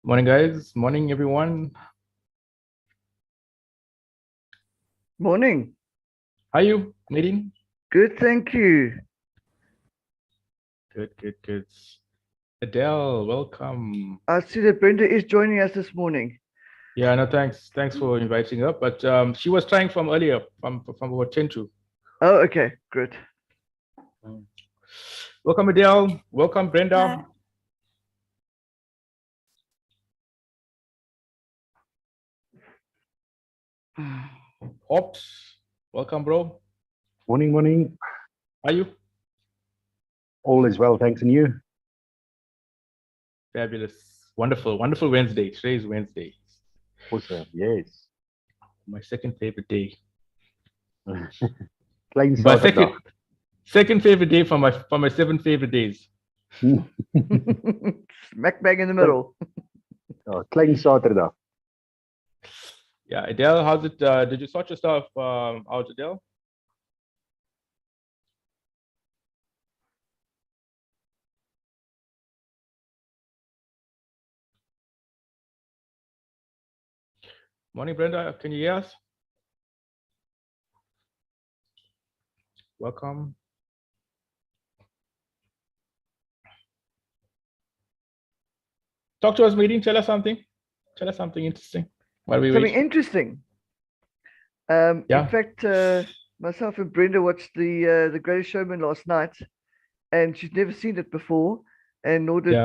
Morning, guys. Morning, everyone. Morning. How are you, Nadine? Good, thank you. Good. Adele, welcome. I see that Brenda is joining us this morning. Yeah, no, thanks. Thanks for inviting her. But she was trying from earlier, from about 10 to. Oh, okay, good. Welcome, Adele. Welcome, Brenda. Ops, welcome, bro. Morning. How are you? All is well, thanks. And you? Fabulous. Wonderful Wednesday. Today is Wednesday. Awesome, yes. My second favorite day. Klein My Saterdag. second favorite day from my 7 favorite days. Smack bang in the middle. Oh, Klein Saterdag. Yeah, Adele, how's it? Did you sort your stuff out, Adele? Morning, Brenda. Can you hear us? Welcome. Talk to us, meeting. Tell us something. Tell us something interesting. While we Something wait. interesting. Yeah. In fact, myself and Brenda watched the Greatest Showman last night, and she's never seen it before, and nor did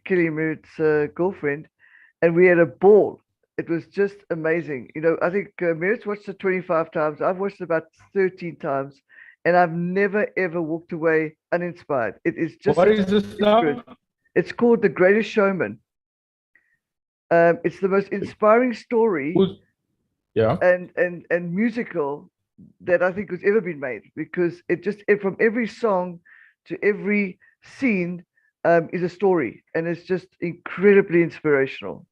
Kelly Merritt's girlfriend, and we had a ball. It was just amazing. You know, I think Merritt's watched it 25 times. I've watched it about 13 times, and I've never ever walked away uninspired. It is just. What is this now? It's called The Greatest Showman. It's the most inspiring story and musical that I think has ever been made, because from every song to every scene is a story, and it's just incredibly inspirational.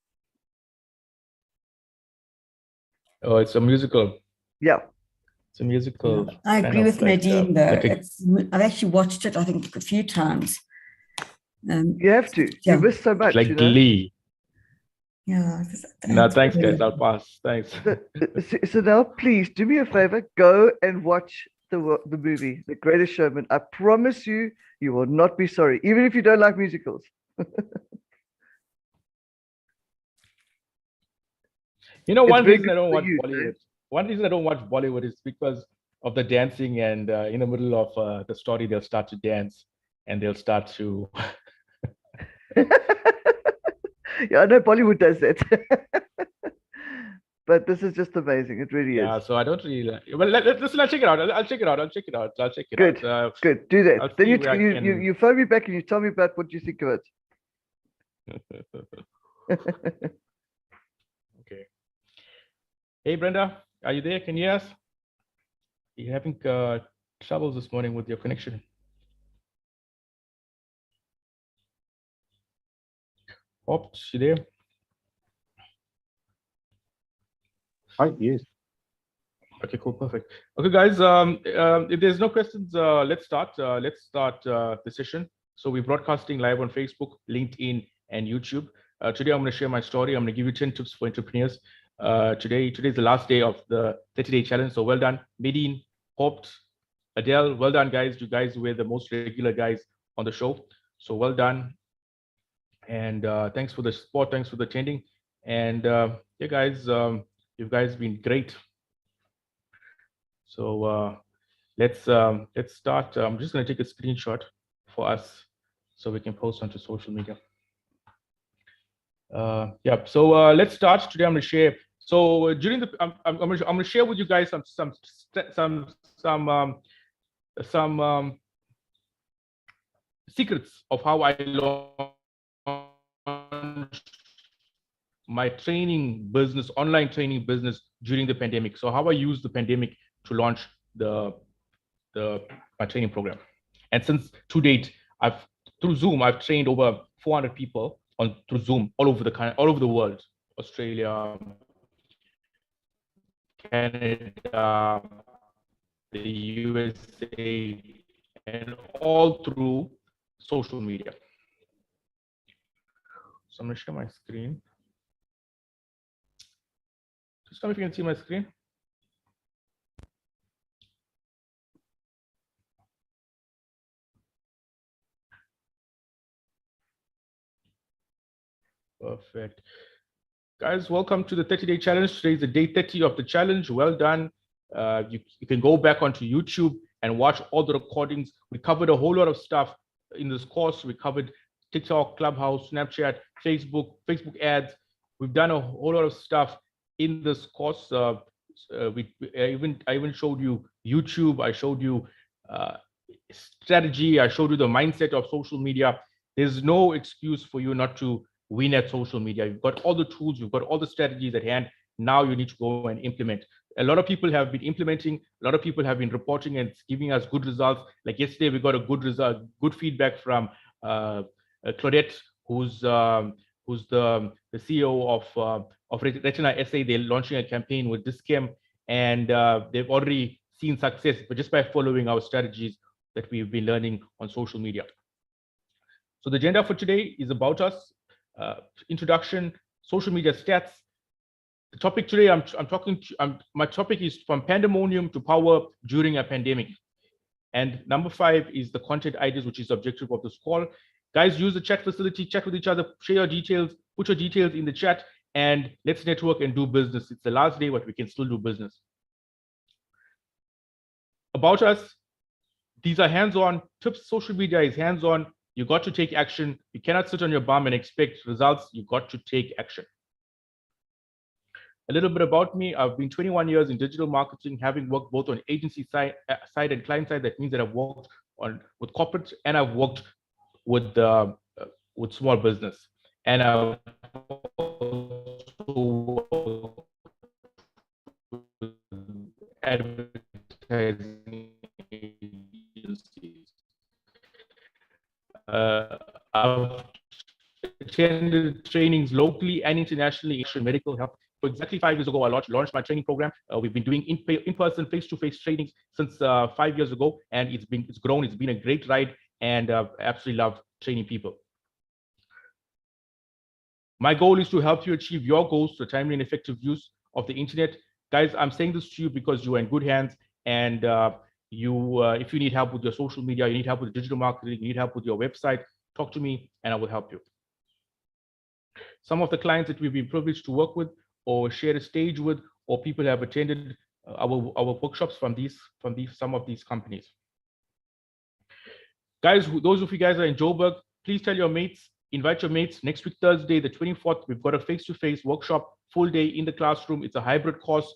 Oh, it's a musical. Yeah. It's a musical. Yeah, I agree with Nadine, though. I've actually watched it, I think, a few times. You have to. You miss so much. Like Glee. Yeah. No, thanks, guys. I'll pass. Thanks. So now, please do me a favor. Go and watch the movie, The Greatest Showman. I promise you, you will not be sorry, even if you don't like musicals. You know, one reason I don't watch Bollywood. One reason I don't watch Bollywood is because of the dancing, and in the middle of the story, they'll start to dance, and they'll start to. Yeah, I know Bollywood does that. But this is just amazing. It really is. Yeah, so I don't really like. Well, listen, I'll check it out. I'll check it out. Good. Do that. Then you phone me back and you tell me about what you think of it. Okay. Hey, Brenda, are you there? Can you hear us? You're having troubles this morning with your connection. Oops, you there? Hi, yes. Okay, cool, perfect. Okay, guys, if there's no questions, let's start. The session. So we're broadcasting live on Facebook, LinkedIn, and YouTube. Today, I'm going to share my story. I'm going to give you 10 tips for entrepreneurs. Today's the last day of the 30-day challenge. So well done, Nadine, Hopt, Adele. Well done, guys. You guys were the most regular guys on the show. So well done. And thanks for the support. Thanks for the attending. And yeah, guys, you guys been great. So let's start. I'm just going to take a screenshot for us so we can post onto social media. Yeah. So let's start. Today I'm going to share. So during the I'm going to share with you guys some secrets of how I launched my training business, online training business during the pandemic. So how I used the pandemic to launch my training program. And since to date, through Zoom, I've trained over 400 people through Zoom all over the world, Australia, Canada, the USA, and all through social media. So I'm going to share my screen. Just come if you can see my screen. Perfect. Guys, welcome to the 30-day challenge. Today is the day 30 of the challenge. Well done. You can go back onto YouTube and watch all the recordings. We covered a whole lot of stuff in this course. We covered TikTok, Clubhouse, Snapchat, Facebook ads. We've done a whole lot of stuff in this course. I even showed you YouTube. I showed you strategy. I showed you the mindset of social media. There's no excuse for you not to win at social media. You've got all the tools, you've got all the strategies at hand. Now you need to go and implement. A lot of people have been implementing, a lot of people have been reporting and giving us good results. Like yesterday, we got a good result, good feedback from Claudette, who's the CEO of Retina SA. They're launching a campaign with Discam, and they've already seen success, but just by following our strategies that we've been learning on social media. So the agenda for today is about us. Introduction, social media stats. The topic today, my topic is from pandemonium to power during a pandemic. And number 5 is the content ideas, which is the objective of this call. Guys, use the chat facility, chat with each other, share your details, put your details in the chat, and let's network and do business. It's the last day, but we can still do business. About us, these are hands-on tips. Social media is hands-on. You got to take action. You cannot sit on your bum and expect results. You got to take action. A little bit about me. I've been 21 years in digital marketing, having worked both on agency side and client side. That means that I've worked with corporates and I've worked with small business. And I've also worked with advertising agencies. I've attended trainings locally and internationally in medical health. For exactly 5 years ago, I launched my training program. We've been doing in-person, face-to-face trainings since 5 years ago, and it's grown. It's been a great ride, and I absolutely love training people. My goal is to help you achieve your goals through timely and effective use of the internet. Guys, I'm saying this to you because you are in good hands, and if you need help with your social media, you need help with digital marketing, you need help with your website, talk to me and I will help you. Some of the clients that we've been privileged to work with or share a stage with, or people have attended our workshops from some of these companies. Guys, those of you guys are in Joburg, please tell your mates, invite your mates. Next week, Thursday, the 24th, we've got a face-to-face workshop, full day in the classroom. It's a hybrid course,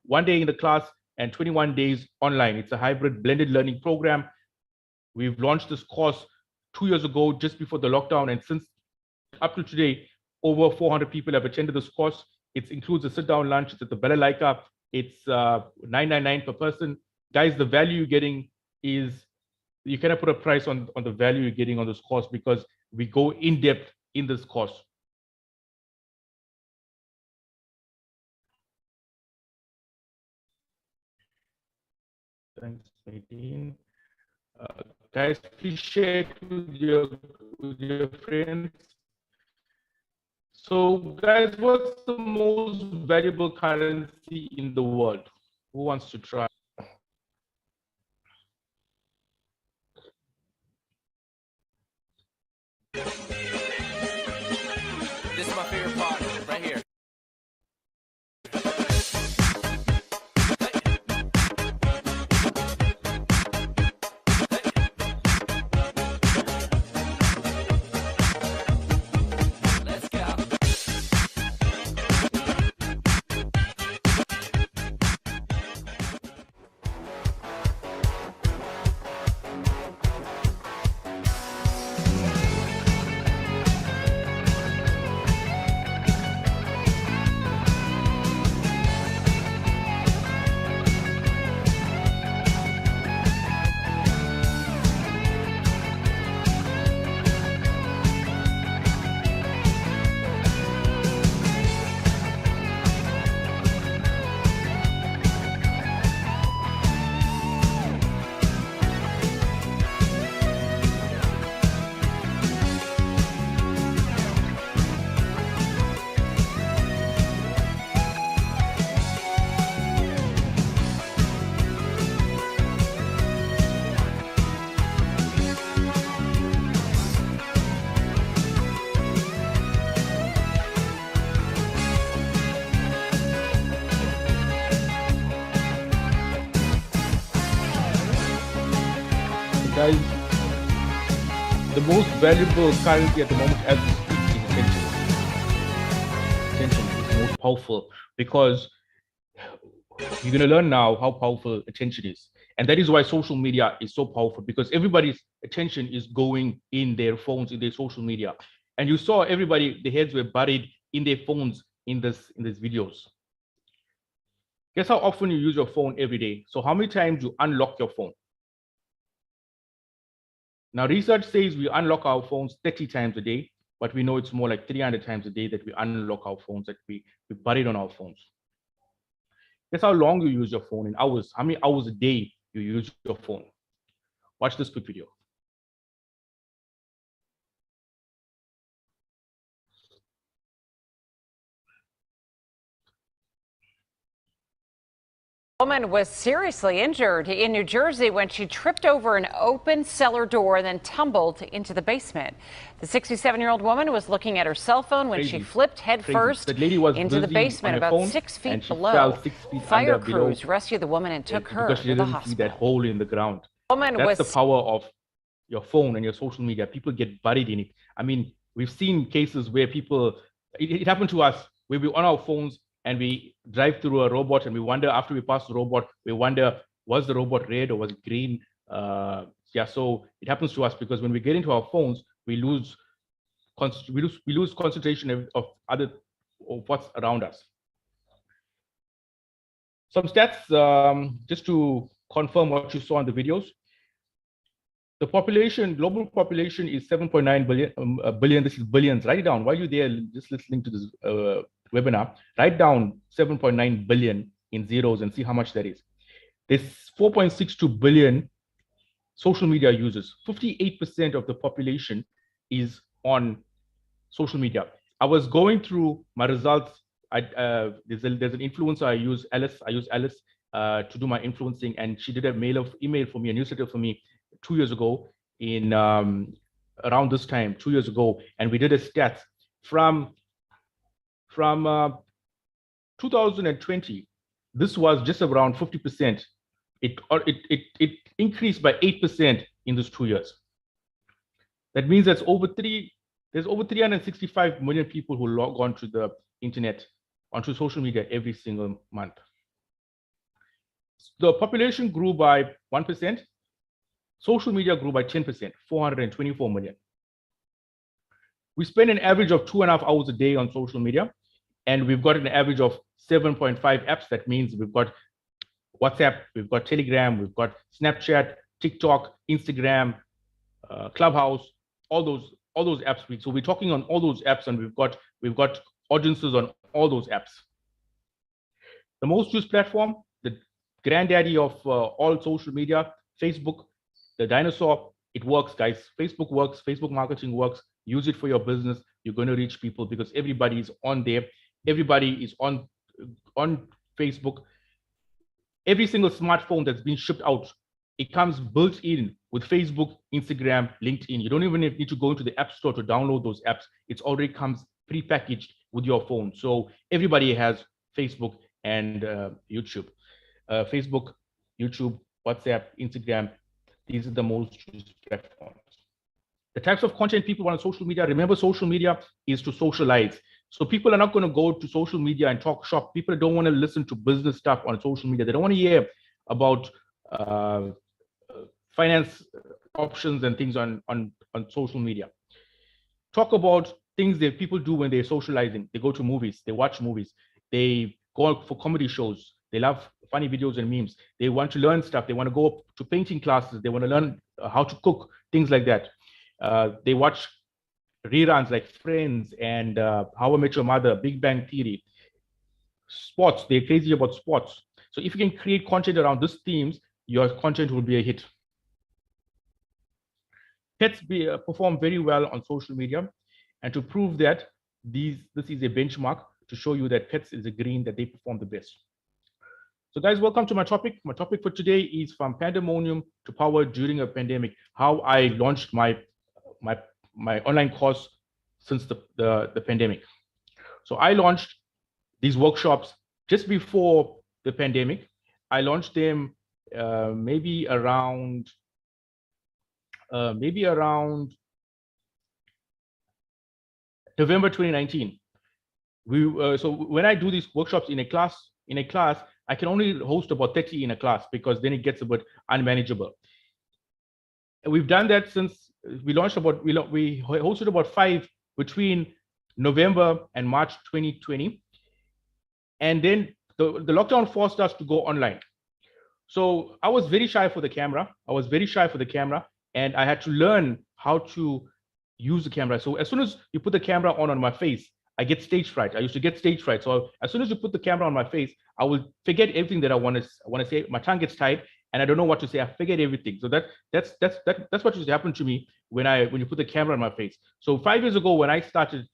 1 day in the class and 21 days online. It's a hybrid blended learning program. We've launched this course 2 years ago, just before the lockdown. And since up to today, over 400 people have attended this course. It includes a sit-down lunch. It's at the Balalaika. It's $999 per person. Guys, the value you're getting is, you cannot put a price on the value you're getting on this course, because we go in depth in this course. Thanks, Nadine. Guys, please share it with your friends. So, guys, what's the most valuable currency in the world? Who wants to try? This is my favorite part, right here. most valuable currency at the moment as we speak is attention. Attention is the most powerful, because you're going to learn now how powerful attention is. And that is why social media is so powerful, because everybody's attention is going in their phones, in their social media. And you saw everybody, the heads were buried in their phones in these videos. Guess how often you use your phone every day? So how many times you unlock your phone? Now, research says we unlock our phones 30 times a day, but we know it's more like 300 times a day that we unlock our phones, that we buried on our phones. Guess how long you use your phone in hours? How many hours a day you use your phone? Watch this quick video. A woman was seriously injured in New Jersey when she tripped over an open cellar door and then tumbled into the basement. The 67-year-old woman was looking at her cell phone when she flipped headfirst into the basement about 6 feet below. Fire crews rescued the woman and took her to the hospital. See that hole in the ground. That's the power of your phone and your social media. People get buried in it. I mean, we've seen cases where people, it happened to us, where we're on our phones and we drive through a robot and we wonder, after we pass the robot, we wonder, was the robot red or was it green? Yeah, so it happens to us because when we get into our phones, we lose concentration of what's around us. Some stats, just to confirm what you saw in the videos. The population, global population is 7.9 billion. This is billions. Write it down while you're there, just listening to this webinar. Write down 7.9 billion in zeros and see how much that is. There's 4.62 billion social media users. 58% of the population is on social media. I was going through my results. There's an influencer I use, Alice. I use Alice to do my influencing, and she did a email for me, a newsletter for me 2 years ago in around this time, 2 years ago, and we did a stats from 2020. This was just around 50%. It increased by 8% in those 2 years. That means there's over 365 million people who log on to the internet, onto social media every single month. The population grew by 1%. Social media grew by 10%, 424 million. We spend an average of 2.5 hours a day on social media, and we've got an average of 7.5 apps. That means we've got WhatsApp, we've got Telegram, we've got Snapchat, TikTok, Instagram, Clubhouse, all those apps. So we're talking on all those apps, and we've got audiences on all those apps. The most used platform, the granddaddy of all social media, Facebook, the dinosaur. It works, guys. Facebook works. Facebook marketing works. Use it for your business. You're going to reach people because everybody is on there. Everybody is on Facebook. Every single smartphone that's been shipped out, it comes built in with Facebook, Instagram, LinkedIn. You don't even need to go into the App Store to download those apps. It already comes prepackaged with your phone. So everybody has Facebook and YouTube. Facebook, YouTube, WhatsApp, Instagram. These are the most used platforms. The types of content people want on social media. Remember, social media is to socialize. So people are not going to go to social media and talk shop. People don't want to listen to business stuff on social media. They don't want to hear about finance options and things on social media. Talk about things that people do when they're socializing. They go to movies, they watch movies, they go out for comedy shows, they love funny videos and memes. They want to learn stuff. They want to go to painting classes. They want to learn how to cook, things like that. They watch reruns like Friends and How I Met Your Mother, Big Bang Theory. Sports, they're crazy about sports. So if you can create content around these themes, your content will be a hit. Pets perform very well on social media. And to prove that, this is a benchmark to show you that Pets is agreeing that they perform the best. So guys, welcome to my topic. My topic for today is from pandemonium to power during a pandemic, how I launched my online course since the pandemic. So I launched these workshops just before the pandemic. I launched them maybe around November 2019. So when I do these workshops in a class, I can only host about 30 in a class because then it gets a bit unmanageable. And we've done that since we launched about, we hosted about 5 between November and March 2020. And then the lockdown forced us to go online. So I was very shy for the camera. And I had to learn how to use the camera. So as soon as you put the camera on my face, I get stage fright. I used to get stage fright. So as soon as you put the camera on my face, I will forget everything that I want to say. My tongue gets tied and I don't know what to say. I forget everything. So that's what used to happen to me when you put the camera on my face. So 5 years ago, when I started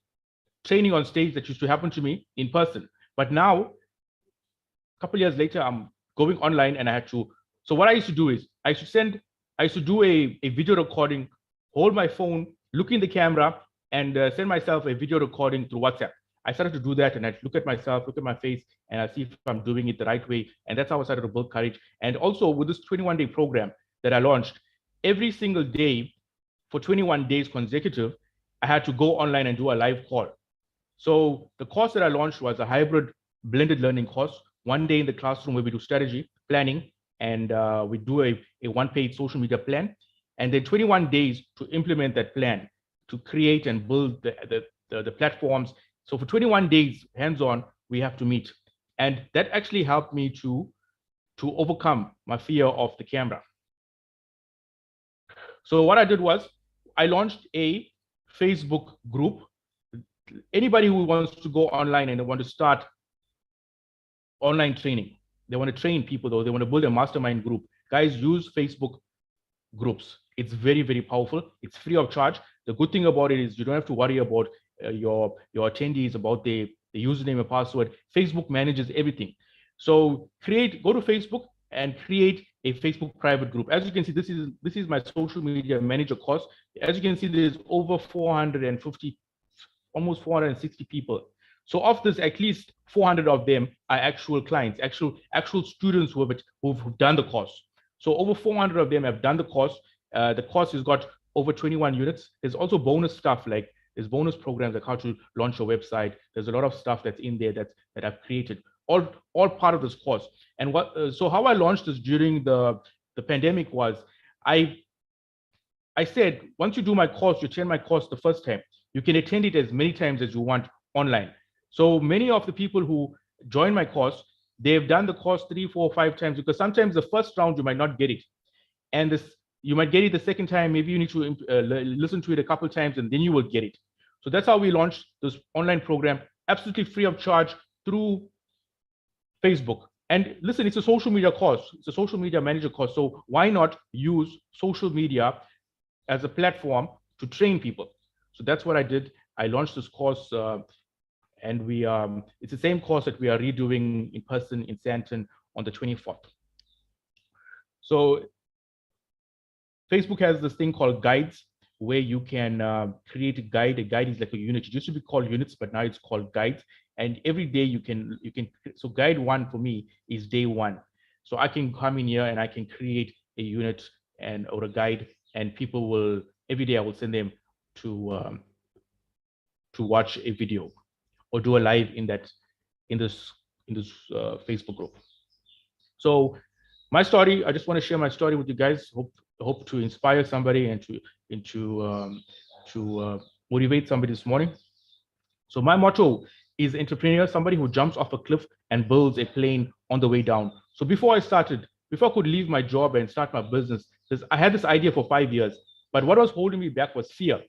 training on stage, that used to happen to me in person. But now, a couple years later, I'm going online and I had to. So what I used to do is I used to do a video recording, hold my phone, look in the camera, and send myself a video recording through WhatsApp. I started to do that, and I'd look at myself, look at my face, and I see if I'm doing it the right way. And that's how I started to build courage. And also with this 21-day program that I launched, every single day for 21 days consecutive, I had to go online and do a live call. So the course that I launched was a hybrid blended learning course. 1 day in the classroom where we do strategy, planning, and we do a one-page social media plan. And then 21 days to implement that plan, to create and build the platforms. So for 21 days, hands-on, we have to meet. And that actually helped me to overcome my fear of the camera. So what I did was I launched a Facebook group. Anybody who wants to go online and they want to start online training, they want to train people, though, they want to build a mastermind group, guys, use Facebook groups. It's very, very powerful. It's free of charge. The good thing about it is you don't have to worry about your attendees, about the username and password. Facebook manages everything. So go to Facebook and create a Facebook private group. As you can see, this is my social media manager course. As you can see, there's over 450, almost 460 people. So of this, at least 400 of them are actual clients, actual students who've done the course. So over 400 of them have done the course. The course has got over 21 units. There's also bonus stuff, like there's bonus programs like how to launch your website. There's a lot of stuff that's in there that I've created, all part of this course. And so how I launched this during the pandemic was I said, once you do my course, you attend my course the first time, you can attend it as many times as you want online. So many of the people who join my course, they've done the course 3, 4, 5 times, because sometimes the first round you might not get it, and you might get it the second time. Maybe you need to listen to it a couple of times, and then you will get it. So that's how we launched this online program, absolutely free of charge through Facebook. And listen, it's a social media course. It's a social media manager course. So why not use social media as a platform to train people? So that's what I did. I launched this course, and it's the same course that we are redoing in person in Sandton on the 24th. So Facebook has this thing called guides, where you can create a guide. A guide is like a unit. It used to be called units, but now it's called guides. And every day you can. So guide 1 for me is day 1. So I can come in here and I can create a unit or a guide, and people will, every day I will send them to watch a video or do a live in this Facebook group. So my story, I just want to share my story with you guys. Hope to inspire somebody and to motivate somebody this morning. So my motto is entrepreneur, somebody who jumps off a cliff and builds a plane on the way down. So before I could leave my job and start my business, I had this idea for 5 years, but what was holding me back was fear.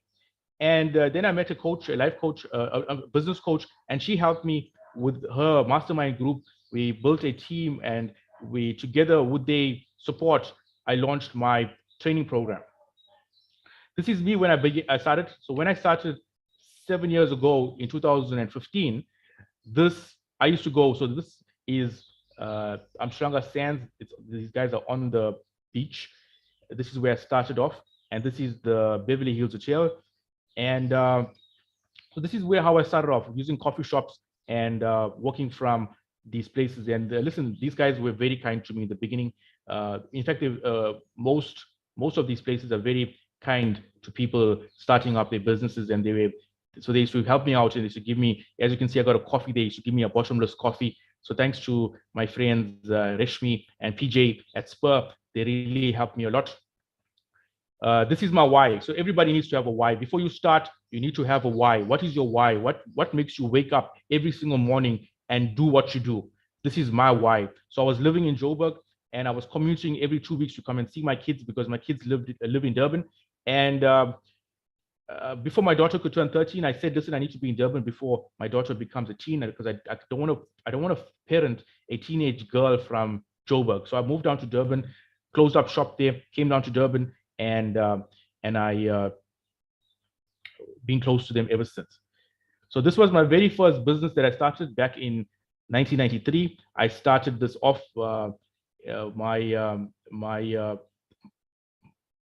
And then I met a coach, a life coach, a business coach, and she helped me with her mastermind group. We built a team, and we together with their support, I launched my training program. This is me when I started. So when I started 7 years ago in 2015, I used to go. So this is Amstranga Sands. These guys are on the beach. This is where I started off, and this is the Beverly Hills Hotel. And so this is how I started off, using coffee shops and working from these places. And listen, these guys were very kind to me in the beginning. In fact, most of these places are very kind to people starting up their businesses, and they were so they used to help me out, and they used to give me, as you can see, I got a coffee. They used to give me a bottomless coffee. So thanks to my friends Reshmi and PJ at Spur, they really helped me a lot. This is my why. So everybody needs to have a why. Before you start, you need to have a why. What is your why? What makes you wake up every single morning and do what you do? This is my why. So I was living in Joburg, and I was commuting every 2 weeks to come and see my kids, because my kids live in Durban. And before my daughter could turn 13, I said, listen, I need to be in Durban before my daughter becomes a teen, because I don't want to parent a teenage girl from Joburg. So I moved down to Durban, closed up shop there, came down to Durban, and I been close to them ever since. So this was my very first business that I started back in 1993. I started this off.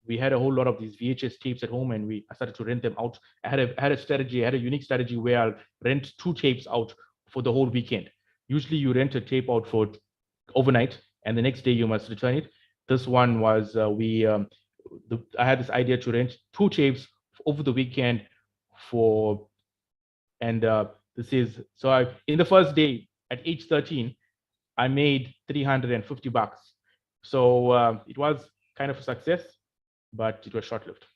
We had a whole lot of these VHS tapes at home, and I started to rent them out. I had a strategy. I had a unique strategy where I'll rent 2 tapes out for the whole weekend. Usually, you rent a tape out for overnight, and the next day you must return it. This one was I had this idea to rent 2 tapes over the weekend in the first day at age 13, I made $350. So it was kind of a success, but it was short-lived.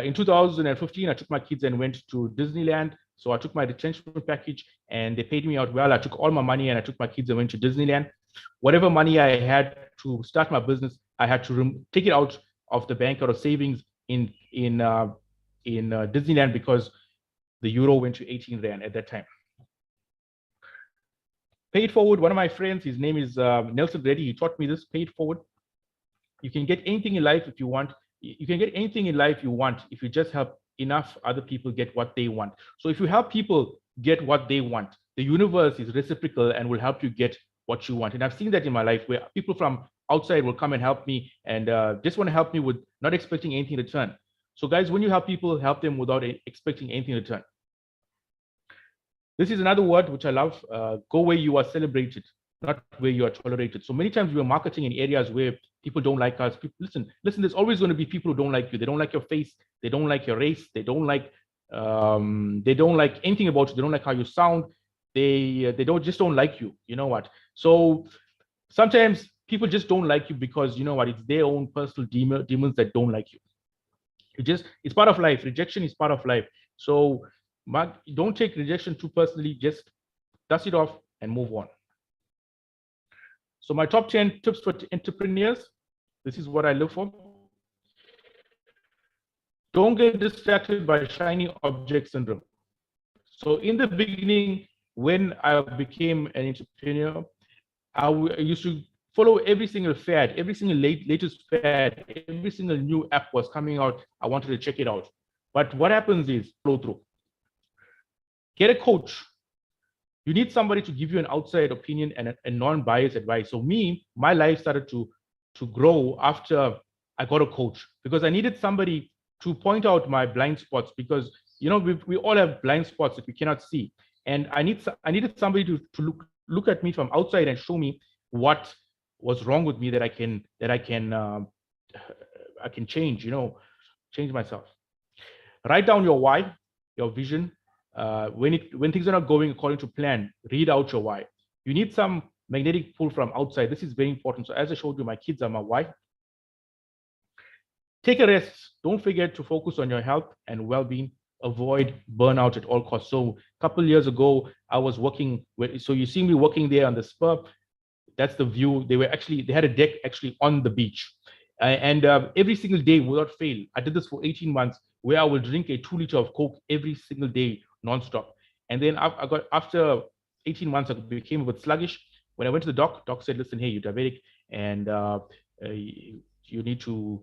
In 2015, I took my kids and went to Disneyland. So I took my retrenchment package, and they paid me out well. I took all my money, and I took my kids and went to Disneyland. Whatever money I had to start my business, I had to take it out of the bank, out of savings in Disneyland, because the euro went to 18 rand at that time. Pay it forward. One of my friends, his name is Nelson Reddy. He taught me this. Pay it forward. You can get anything in life if you want. You can get anything in life you want if you just help enough other people get what they want. So if you help people get what they want, the universe is reciprocal and will help you get what you want. And I've seen that in my life, where people from outside will come and help me, and just want to help me with not expecting anything in return. So guys, when you help people, help them without expecting anything in return. This is another word which I love. Go where you are celebrated, not where you are tolerated. So many times we are marketing in areas where people don't like us. People, listen, there's always going to be people who don't like you. They don't like your face. They don't like your race. They don't like anything about you. They don't like how you sound. They just don't like you. You know what? So sometimes people just don't like you because, you know what, it's their own personal demons that don't like you. It's part of life. Rejection is part of life. So don't take rejection too personally. Just dust it off and move on. So my top 10 tips for entrepreneurs. This is what I look for. Don't get distracted by shiny object syndrome. So in the beginning, when I became an entrepreneur, I used to follow every single fad, every single latest fad, every single new app was coming out. I wanted to check it out. But what happens is follow through. Get a coach. You need somebody to give you an outside opinion and a non-biased advice. So my life started to grow after I got a coach, because I needed somebody to point out my blind spots, because you know we all have blind spots that we cannot see, and I needed somebody to look at me from outside and show me what was wrong with me that I can change, change myself. Write down your why, your vision. When things are not going according to plan, read out your why. You need some magnetic pull from outside. This is very important. So as I showed you, my kids are my why. Take a rest. Don't forget to focus on your health and well-being. Avoid burnout at all costs. So a couple of years ago, I was working with, so you see me working there on the Spur. That's the view. They had a deck actually on the beach. And every single day without fail, I did this for 18 months, where I would drink a 2 liter of Coke every single day, nonstop. And then after 18 months, I became a bit sluggish. When I went to the doc said, listen, hey, you're diabetic, and you need to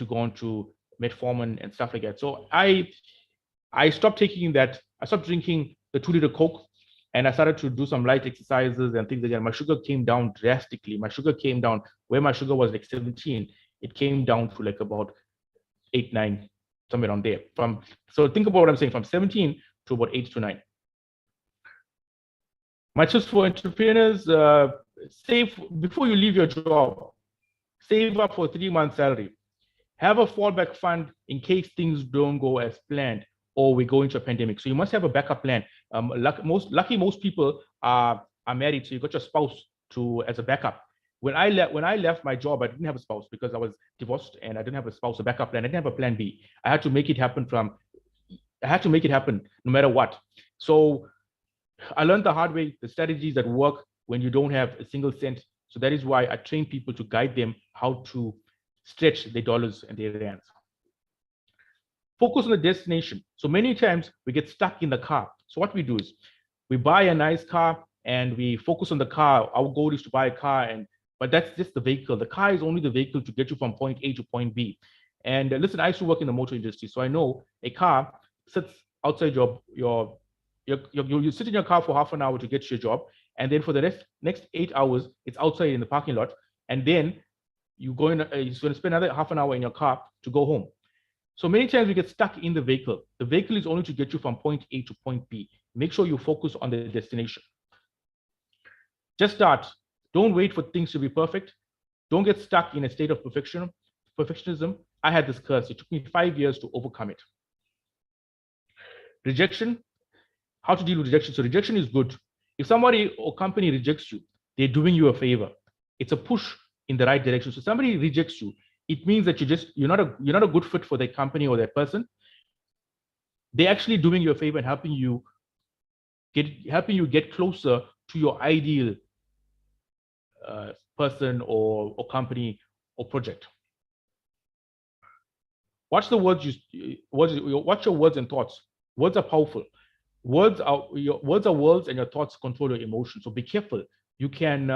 go on to metformin and stuff like that. So I stopped taking that. I stopped drinking the 2 liter Coke, and I started to do some light exercises and things like that. My sugar came down drastically. My sugar came down where my sugar was like 17. It came down to like about 8, 9, somewhere around there. So think about what I'm saying, from 17 to about 8 to 9. My tips for entrepreneurs: save before you leave your job. Save up for 3 months' salary. Have a fallback fund in case things don't go as planned. or we go into a pandemic. So you must have a backup plan. Most people are married, so you got your spouse as a backup. When I left my job, I didn't have a spouse because I was divorced and I didn't have a spouse, a backup plan. I didn't have a plan B. I had to make it happen no matter what. So I learned the hard way, the strategies that work when you don't have a single cent. So that is why I train people to guide them how to stretch their dollars and their rands. Focus on the destination. So many times we get stuck in the car. So what we do is we buy a nice car and we focus on the car. Our goal is to buy a car, but that's just the vehicle. The car is only the vehicle to get you from point A to point B. And listen, I used to work in the motor industry, so I know a car sits outside you sit in your car for half an hour to get to your job, and then for the next 8 hours, it's outside in the parking lot, and then you're going to spend another half an hour in your car to go home. So many times we get stuck in the vehicle. The vehicle is only to get you from point A to point B. Make sure you focus on the destination. Just start. Don't wait for things to be perfect. Don't get stuck in a state of perfectionism. I had this curse. It took me 5 years to overcome it. Rejection. How to deal with rejection. So rejection is good. If somebody or company rejects you, they're doing you a favor. It's a push in the right direction. So somebody rejects you, it means that you're not a good fit for that company or that person. They're actually doing you a favor and helping you get closer to your ideal person or company or project. Watch the words watch your words and thoughts. Words are powerful. Words are worlds, and your thoughts control your emotions. So be careful. You can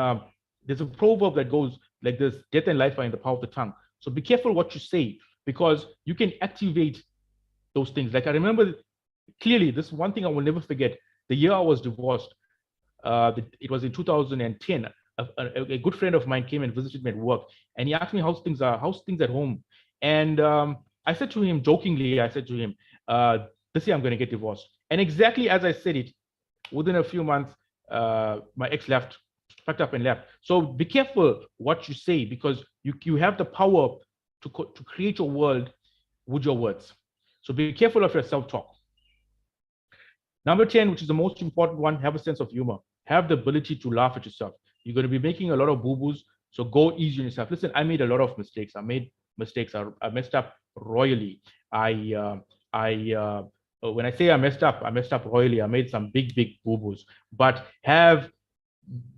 there's a proverb that goes like this: death and life are in the power of the tongue. So be careful what you say, because you can activate those things. Like I remember clearly, this one thing I will never forget. The year I was divorced, it was in 2010. A good friend of mine came and visited me at work, and he asked me how's things at home. And I said to him jokingly, this year I'm going to get divorced. And exactly as I said it, within a few months, my ex packed up and left. So be careful what you say, because you have the power to create your world with your words. So be careful of your self-talk. Number 10, which is the most important one, have a sense of humor. Have the ability to laugh at yourself. You're going to be making a lot of boo-boos, so go easy on yourself. Listen, I made a lot of mistakes. I messed up royally. When I say I messed up royally. I made some big boo-boos. But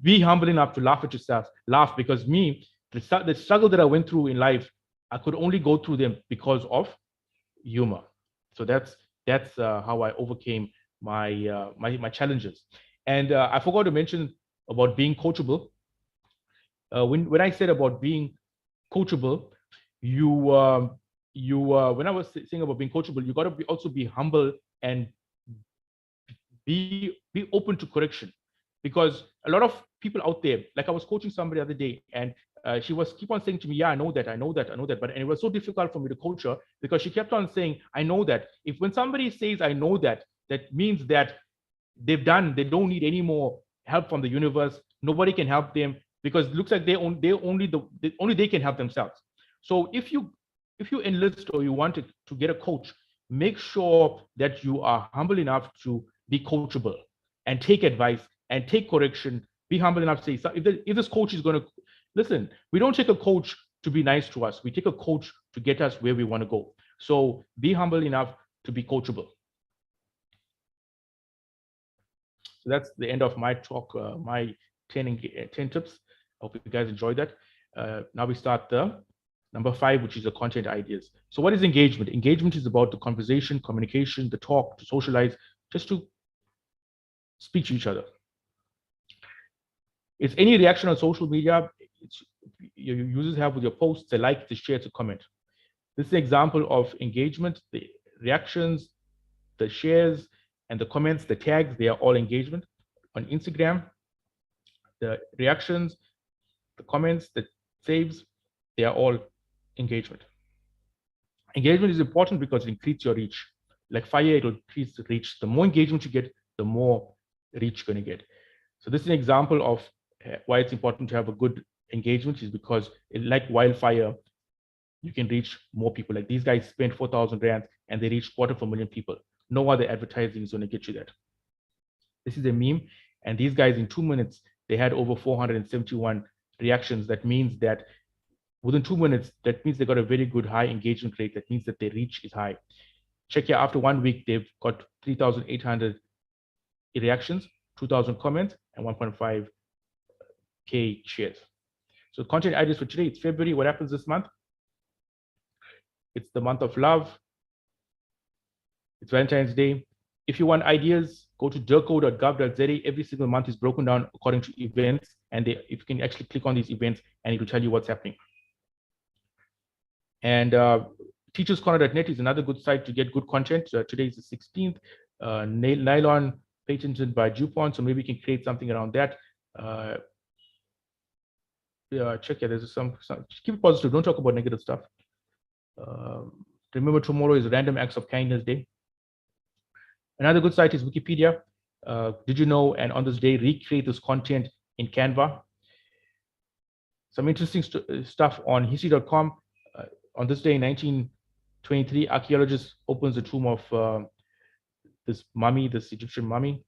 be humble enough to laugh at yourself. Laugh, because the struggle that I went through in life, I could only go through them because of humor. So that's how I overcame my challenges. And I forgot to mention about being coachable. When I said about being coachable, when I was saying about being coachable, you got to also be humble and be open to correction, because a lot of people out there, like I was coaching somebody the other day, and she was keep on saying to me, yeah, I know that, but it was so difficult for me to coach her, because she kept on saying, I know that. When somebody says I know that, that means that they don't need any more help from the universe. Nobody can help them, because it looks like only they can help themselves. So if you enlist or you want to get a coach, make sure that you are humble enough to be coachable and take advice and take correction. Be humble enough to say, if this coach is going to listen, we don't take a coach to be nice to us. We take a coach to get us where we want to go. So be humble enough to be coachable. So that's the end of my talk, my 10 tips. I hope you guys enjoyed that. Now we start the number 5, which is the content ideas. So what is engagement? Engagement is about the conversation, communication, the talk, to socialize, just to speak to each other. It's any reaction on social media your users have with your posts, the like, the share, the comment. This is an example of engagement. The reactions, the shares, and the comments, the tags, they are all engagement. On Instagram, the reactions, the comments, the saves, they are all engagement. Engagement is important because it increases your reach. Like fire, it will increase the reach. The more engagement you get, the more reach you're going to get. So this is an example of why it's important to have a good engagement, is because like wildfire, you can reach more people. Like these guys spent 4,000 rands and they reached 250,000 people. no other advertising is going to get you that. This is a meme, and these guys in 2 minutes, they had over 471 reactions. That means that within 2 minutes, that means they got a very good high engagement rate. That means that their reach is high. Check here, after 1 week, they've got 3,800 reactions, 2,000 comments, and 1.5K shares. So content ideas for today, it's February. What happens this month? It's the month of love. It's Valentine's Day. If you want ideas, go to dirco.gov.za. Every single month is broken down according to events, and if you can actually click on these events, and it will tell you what's happening. And teacherscorner.net is another good site to get good content. Today is the 16th. Nylon patented by DuPont, so maybe we can create something around that. Check here. There's some keep it positive. Don't talk about negative stuff. Remember, tomorrow is Random Acts of Kindness Day. Another good site is Wikipedia. Did you know? And on this day, recreate this content in Canva. Some interesting stuff on history.com. On this day in 1923, archaeologist opens the tomb of this mummy, this Egyptian mummy,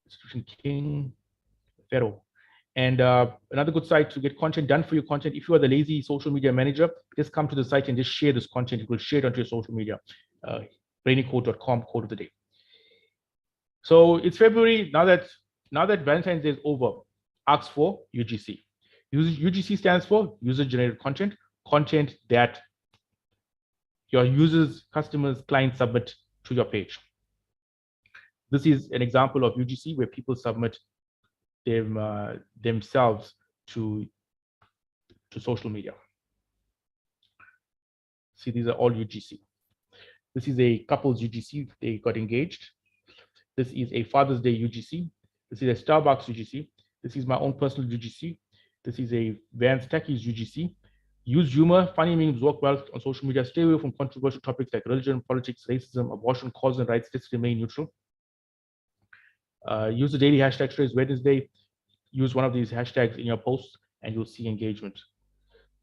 Egyptian king, pharaoh. And another good site to get content done for your content. If you are the lazy social media manager, just come to the site and just share this content. You will share it onto your social media. brainycode.com, code of the day. So it's February. Now that Valentine's Day is over, ask for UGC. UGC stands for user-generated content, content that your users, customers, clients submit to your page. This is an example of UGC where people submit themselves to social media. See, these are all UGC. This is a couple's UGC. They got engaged. This is a Father's Day UGC. This is a Starbucks UGC. This is my own personal UGC. This is a Vans Takis UGC. Use humor. Funny memes work well on social media. Stay away from controversial topics like religion, politics, racism, abortion, cause and rights. Just remain neutral. Use the daily hashtag. Today is Wednesday. Use one of these hashtags in your posts and you'll see engagement.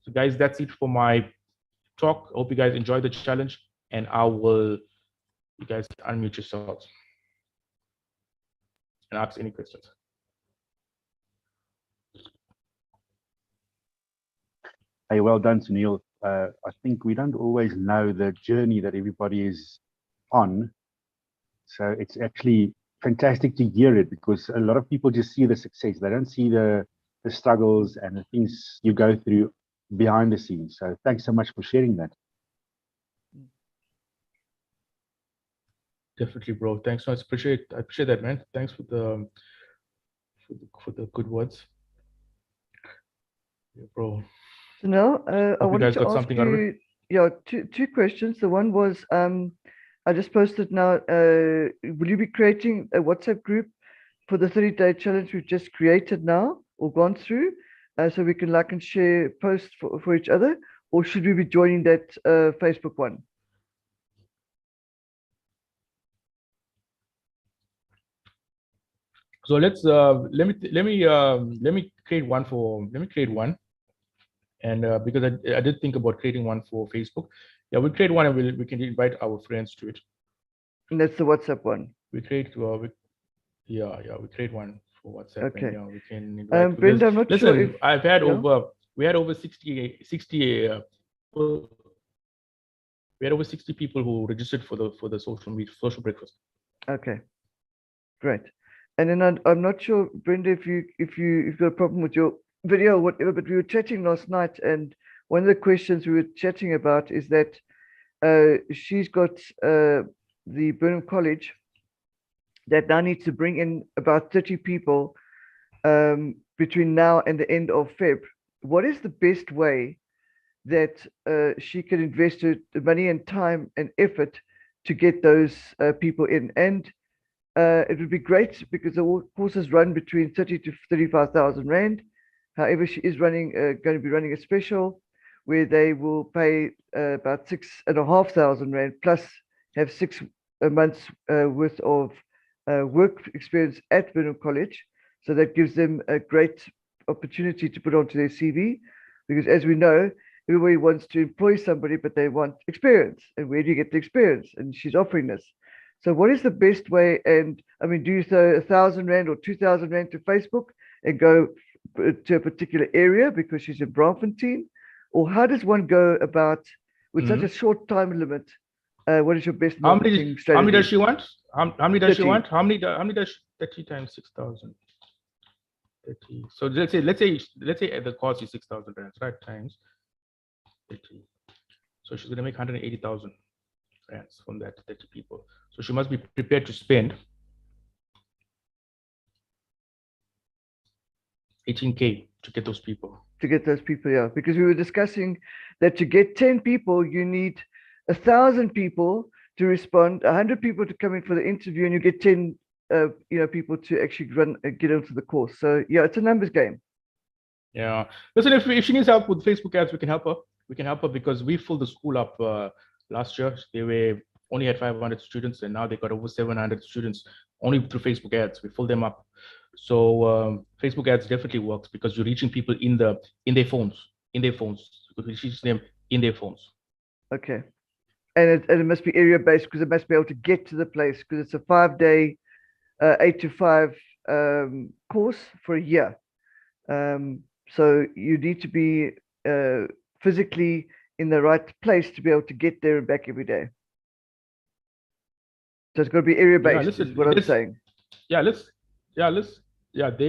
So guys, that's it for my talk. I hope you guys enjoy the challenge, and you guys unmute yourselves and ask any questions. Hey, well done, Sunil. I think we don't always know the journey that everybody is on. So it's actually fantastic to hear it, because a lot of people just see the success. They don't see the struggles and the things you go through behind the scenes. So thanks so much for sharing that. Definitely, bro. Thanks. I appreciate that, man. Thanks for the good words. Yeah, bro. So now I wanted to ask you, yeah, two questions. The one was, I just posted now, will you be creating a WhatsApp group for the 30-day challenge we've just created now or gone through, so we can like and share posts for each other, or should we be joining that Facebook one? So let's let me create one, and because I did think about creating one for Facebook. Yeah, we'll create one and we can invite our friends to it. And that's the WhatsApp one. We create we create one for WhatsApp. Okay. And, yeah, we can invite. Brenda, I'm not sure if I've had we had over 60 people who registered for the social breakfast. Okay, great. And then I'm not sure, Brenda, if you've got a problem with your video or whatever, but we were chatting last night, and one of the questions we were chatting about is that she's got the Burnham College that now needs to bring in about 30 people between now and the end of Feb. What is the best way that she can invest the money and time and effort to get those people in? And it would be great because the courses run between 30 to 35,000 Rand. However, she is going to be running a special where they will pay about 6,500 Rand plus have 6 months worth of work experience at Burnham College. So that gives them a great opportunity to put onto their CV, because as we know, everybody wants to employ somebody, but they want experience. And where do you get the experience? And she's offering this. So what is the best way? And I mean, do you throw 1,000 Rand or 2,000 Rand to Facebook and go to a particular area because she's in Braamfontein? Or how does one go about with such a short time limit? What is your best marketing strategy? How many does she want? How many does 30. she want? How many does 30 times 6,000? 30. So let's say the cost is 6,000 Rands, right? Times 30. So she's gonna make 180,000 Rands from that 30 people. So she must be prepared to spend 18K to get those people. To get those people, yeah. Because we were discussing that to get 10 people, you need 1,000 people to respond, 100 people to come in for the interview, and you get 10 people to actually get onto the course. So yeah, it's a numbers game. Yeah. Listen, if she needs help with Facebook ads, we can help her. We can help her because we filled the school up last year. They only had 500 students, and now they got over 700 students only through Facebook ads. We filled them up. So Facebook ads definitely works because you're reaching people in their phones. You reach them in their phones. Okay. And it must be area based because it must be able to get to the place because it's a 5-day 8 to 5 course for a year. So you need to be physically in the right place to be able to get there and back every day. So it's got to be area based, is what I'm saying. They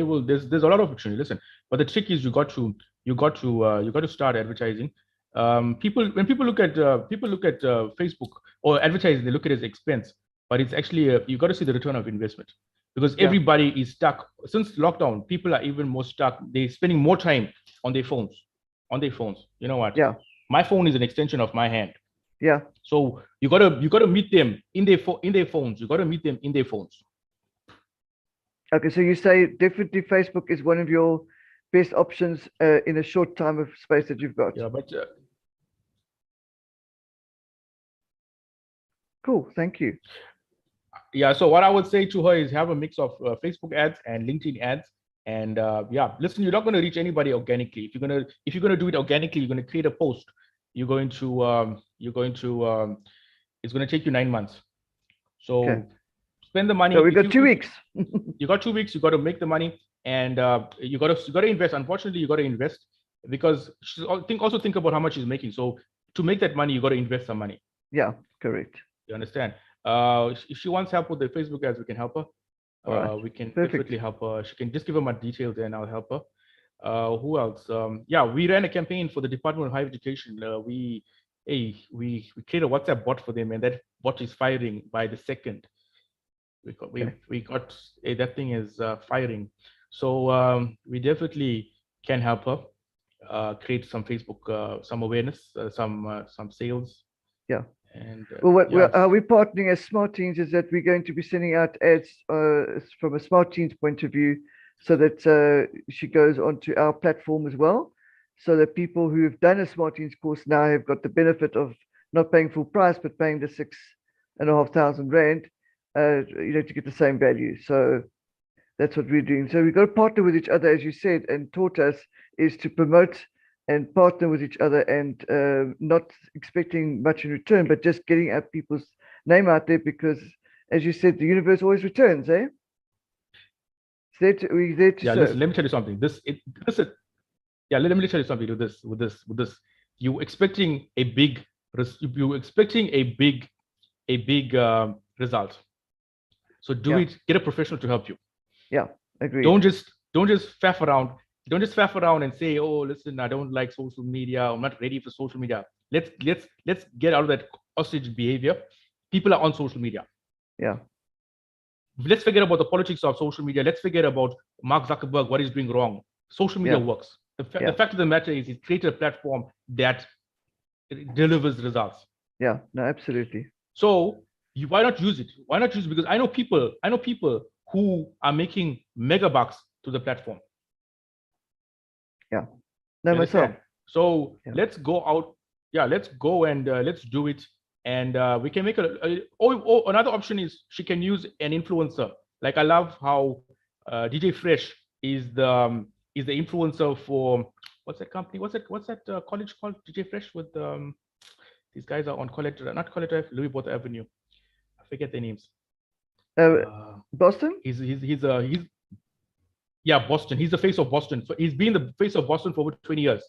will. There's a lot of opportunity. Listen, but the trick is you got to start advertising. When people look at Facebook or advertising, they look at it as expense, but it's actually you got to see the return of investment because everybody is stuck since lockdown. People are even more stuck. They're spending more time on their phones. You know what? Yeah. My phone is an extension of my hand. Yeah. So you gotta meet them in their phones. You gotta meet them in their phones. Okay, so you say definitely Facebook is one of your best options in a short time of space that you've got. Yeah, but cool. Thank you. Yeah. So what I would say to her is have a mix of Facebook ads and LinkedIn ads. And listen, you're not going to reach anybody organically. If you're gonna do it organically, you're going to create a post. It's going to take you 9 months. So spend the money. So we got 2 weeks. You got 2 weeks. You got to make the money, and you got to invest. Unfortunately, you got to invest because also think about how much she's making. So to make that money, you got to invest some money. Yeah, correct. You understand? If she wants help with the Facebook ads, we can help her. We can definitely help her. She can just give her my details and I'll help her. Who else? We ran a campaign for the Department of Higher Education. We created a WhatsApp bot for them, and that bot is firing by the second. We got that thing is firing. So we definitely can help her create some Facebook, some awareness, some sales. Yeah. And how we're partnering as Smart Teens is that we're going to be sending out ads from a Smart Teens point of view, so that she goes onto our platform as well, so that people who have done a Smart Teens course now have got the benefit of not paying full price but paying the 6,500 Rand, to get the same value. So that's what we're doing. So we've got to partner with each other, as you said, and taught us is to promote and partner with each other and not expecting much in return, but just getting our people's name out there because, as you said, the universe always returns, eh? We're there to serve. Listen, let me tell you something. Let me tell you something with this. You're expecting a big result. So do it, get a professional to help you. Yeah, agree. Don't just faff around. Don't just faff around and say, oh, listen, I don't like social media. I'm not ready for social media. Let's get out of that ostrich behavior. People are on social media. Yeah. Let's forget about the politics of social media. Let's forget about Mark Zuckerberg, what he's doing wrong. Social media works. The fact of the matter is he created a platform that delivers results. Yeah, no, absolutely. So why not use it? Why not use it? Because I know people who are making mega bucks to the platform. Yeah. No, myself. So let's go out. Yeah, let's go and let's do it. And we can make another option is she can use an influencer. Like I love how DJ Fresh is the influencer for what's that company? What's that college called? DJ Fresh with these guys are on College, not College Drive, Louis Botha Avenue. I forget their names. Boston? He's yeah, Boston. He's the face of Boston. So he's been the face of Boston for over 20 years.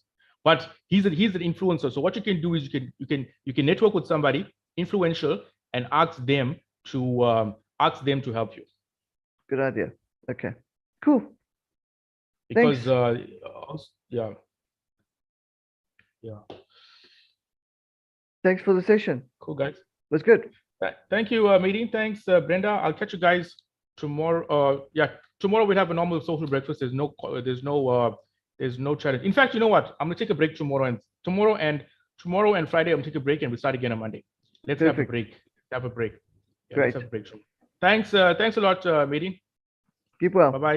But he's an influencer. So what you can do is you can network with somebody influential and ask them to help you. Good idea. Okay. Cool. Because Thanks. yeah. Thanks for the session. Cool, guys. Was good. Thank you, meeting. Thanks, Brenda. I'll catch you guys tomorrow. Tomorrow we have a normal social breakfast. There's no challenge. In fact, you know what? I'm gonna take a break tomorrow and Friday. I'm gonna take a break and we start again on Monday. Let's have a break. Yeah, Great. let's have a break. Thanks a lot, meeting. Keep well. Bye bye.